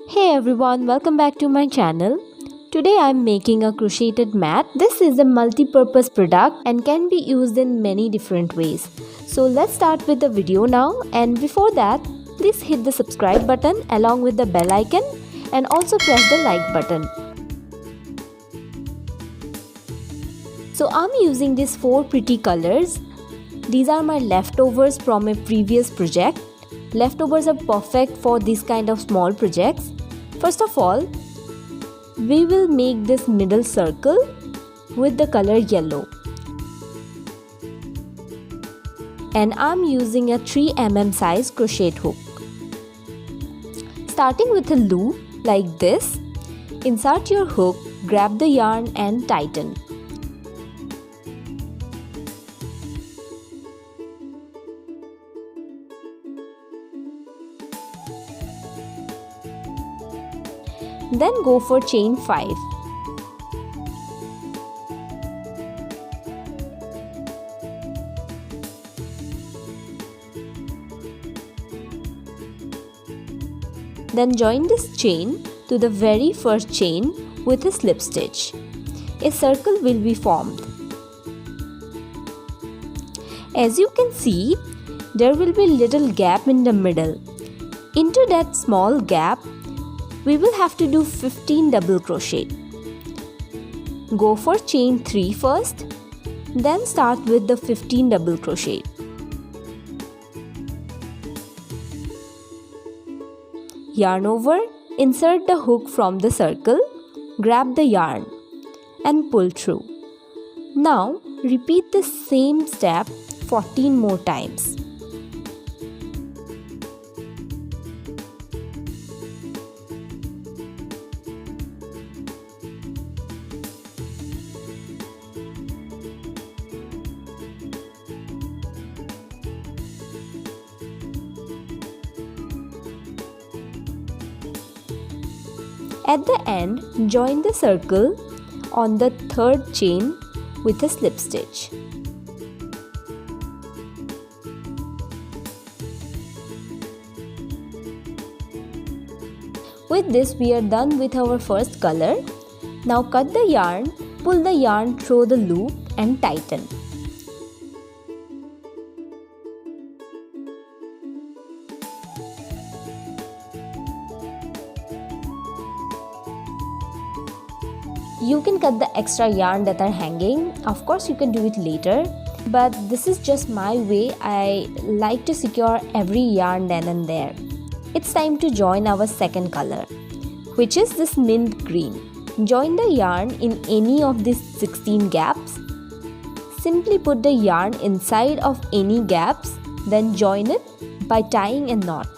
Hey everyone, welcome back to my channel. Today I'm making a crocheted mat. This is a multi-purpose product and can be used in many different ways. So let's start with the video now, and before that, please hit the subscribe button along with the bell icon and also press the like button. So I'm using these 4 pretty colors. These are my leftovers from a previous project. Leftovers are perfect for this kind of small projects. First of all, we will make this middle circle with the color yellow. And I'm using a 3 mm size crochet hook. Starting with a loop like this, insert your hook, grab the yarn and tighten. Then go for chain 5. Then join this chain to the very first chain with a slip stitch. A circle will be formed. As you can see, there will be little gap in the middle. Into that small gap, we will have to do 15 double crochet. Go for chain 3 first, then start with the 15 double crochet. Yarn over, insert the hook from the circle, grab the yarn and pull through. Now repeat the same step 14 more times. At the end, join the circle on the third chain with a slip stitch. With this, we are done with our first color. Now cut the yarn, pull the yarn through the loop and tighten. You can cut the extra yarn that are hanging. Of course, you can do it later, but this is just my way. I like to secure every yarn then and there. It's time to join our second color, which is this mint green. Join the yarn in any of these 16 gaps. Simply put the yarn inside of any gaps, then join it by tying a knot.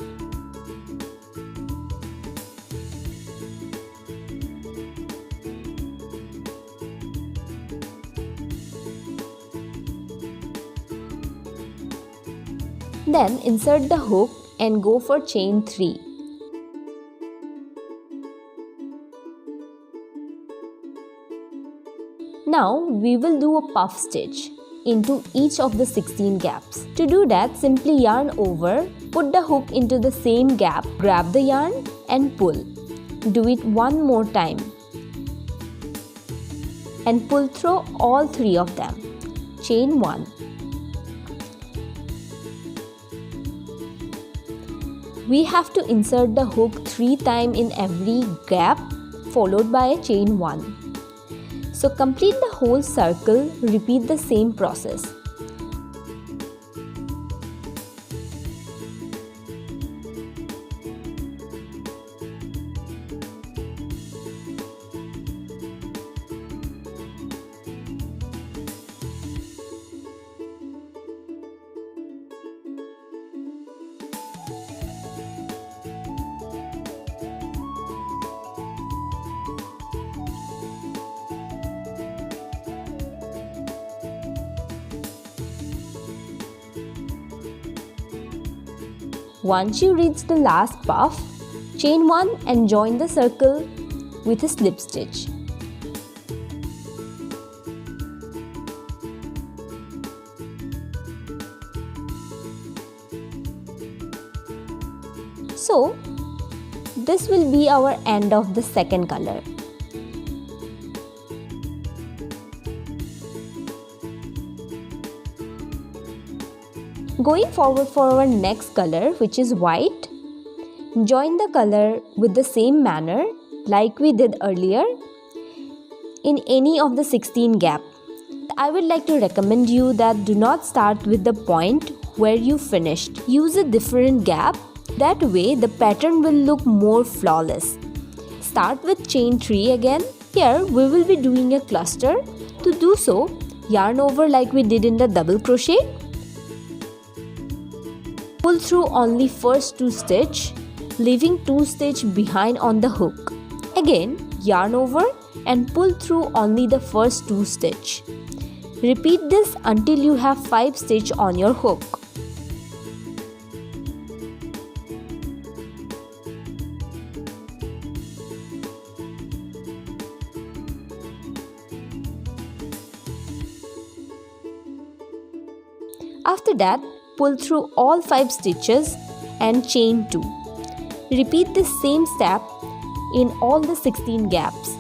Then insert the hook and go for chain 3. Now we will do a puff stitch into each of the 16 gaps. To do that, simply yarn over, put the hook into the same gap, grab the yarn and pull. Do it one more time and pull through all 3 of them. Chain 1. We have to insert the hook 3 times in every gap, followed by a chain 1. So complete the whole circle, repeat the same process. Once you reach the last puff, chain 1 and join the circle with a slip stitch. So This will be our end of the second color. Going forward for our next color, which is white, join the color with the same manner like we did earlier in any of the 16 gap. I would like to recommend you that do not start with the point where you finished. Use a different gap. That way the pattern will look more flawless. Start with chain 3 again. Here we will be doing a cluster. To do so, yarn over like we did in the double crochet. Pull through only first 2 stitch, leaving 2 stitch behind on the hook. Again, yarn over and pull through only the first 2 stitch. Repeat this until you have 5 stitch on your hook. After that, pull through all 5 stitches and chain 2. Repeat the same step in all the 16 gaps.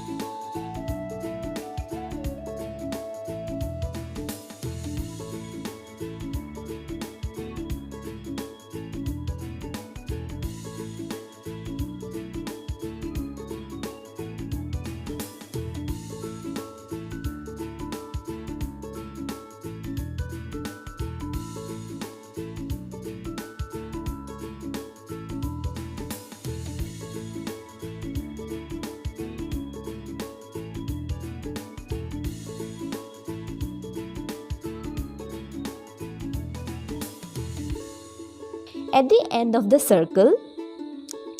At the end of the circle,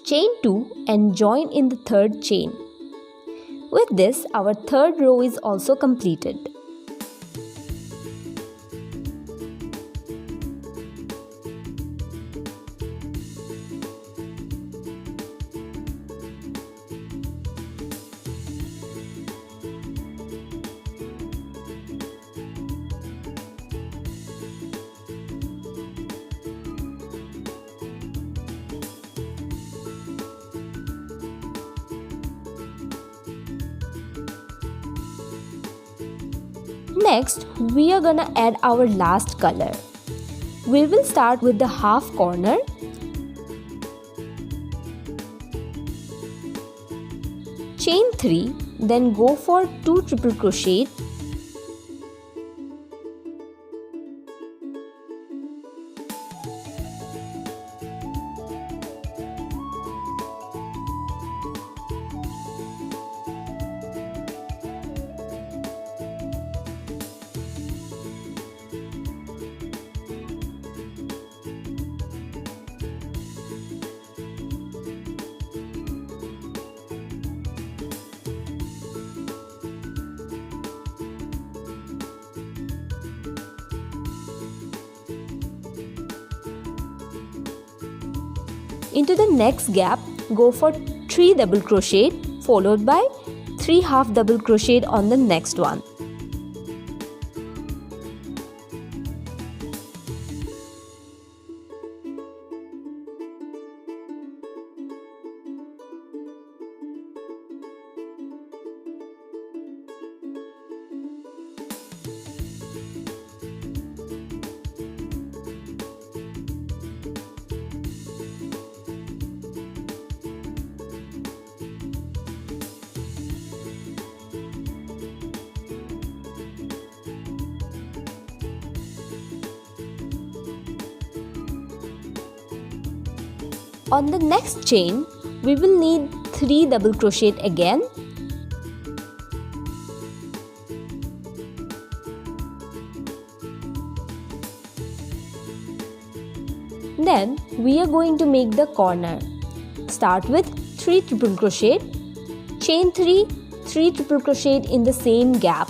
chain 2 and join in the third chain. With this, our third row is also completed. Next, we are gonna add our last color. We will start with the half corner. Chain 3, then go for 2 triple crochet. Into the next gap, go for 3 double crochet followed by 3 half double crochet on the next one. On the next chain, we will need 3 double crochet again. Then we are going to make the corner. Start with 3 triple crochet, chain 3, 3 triple crochet in the same gap.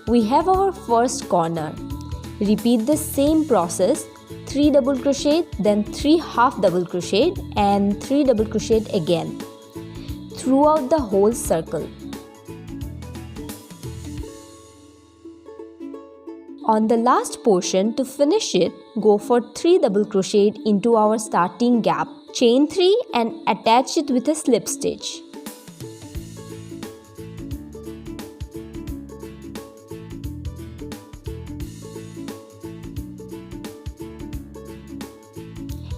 we have our first corner. Repeat the same process, 3 double crochet, then 3 half double crochet and 3 double crochet again throughout the whole circle. On the last portion, to finish it, go for 3 double crochet into our starting gap, chain 3 and attach it with a slip stitch.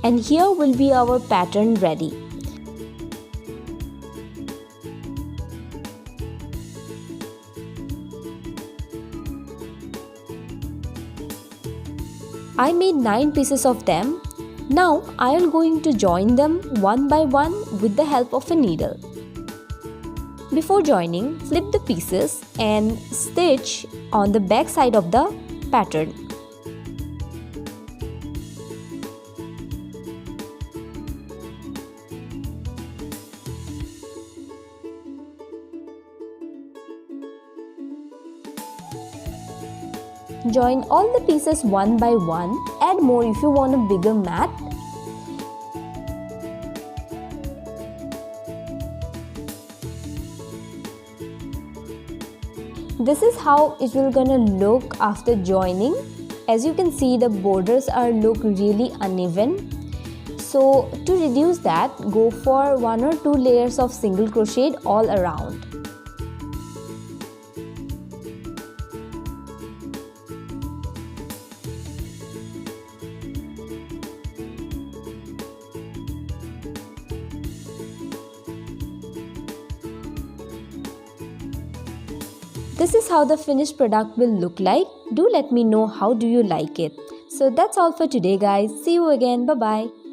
And here will be our pattern ready. I made 9 pieces of them. Now I am going to join them one by one with the help of a needle. Before joining, flip the pieces and stitch on the back side of the pattern. Join all the pieces one by one. Add more if you want a bigger mat. This is how it will gonna look after joining. As you can see, the borders look really uneven. So to reduce that, go for 1 or 2 layers of single crochet all around. This is how the finished product will look like. Do let me know how do you like it. So that's all for today guys. See you again. Bye bye.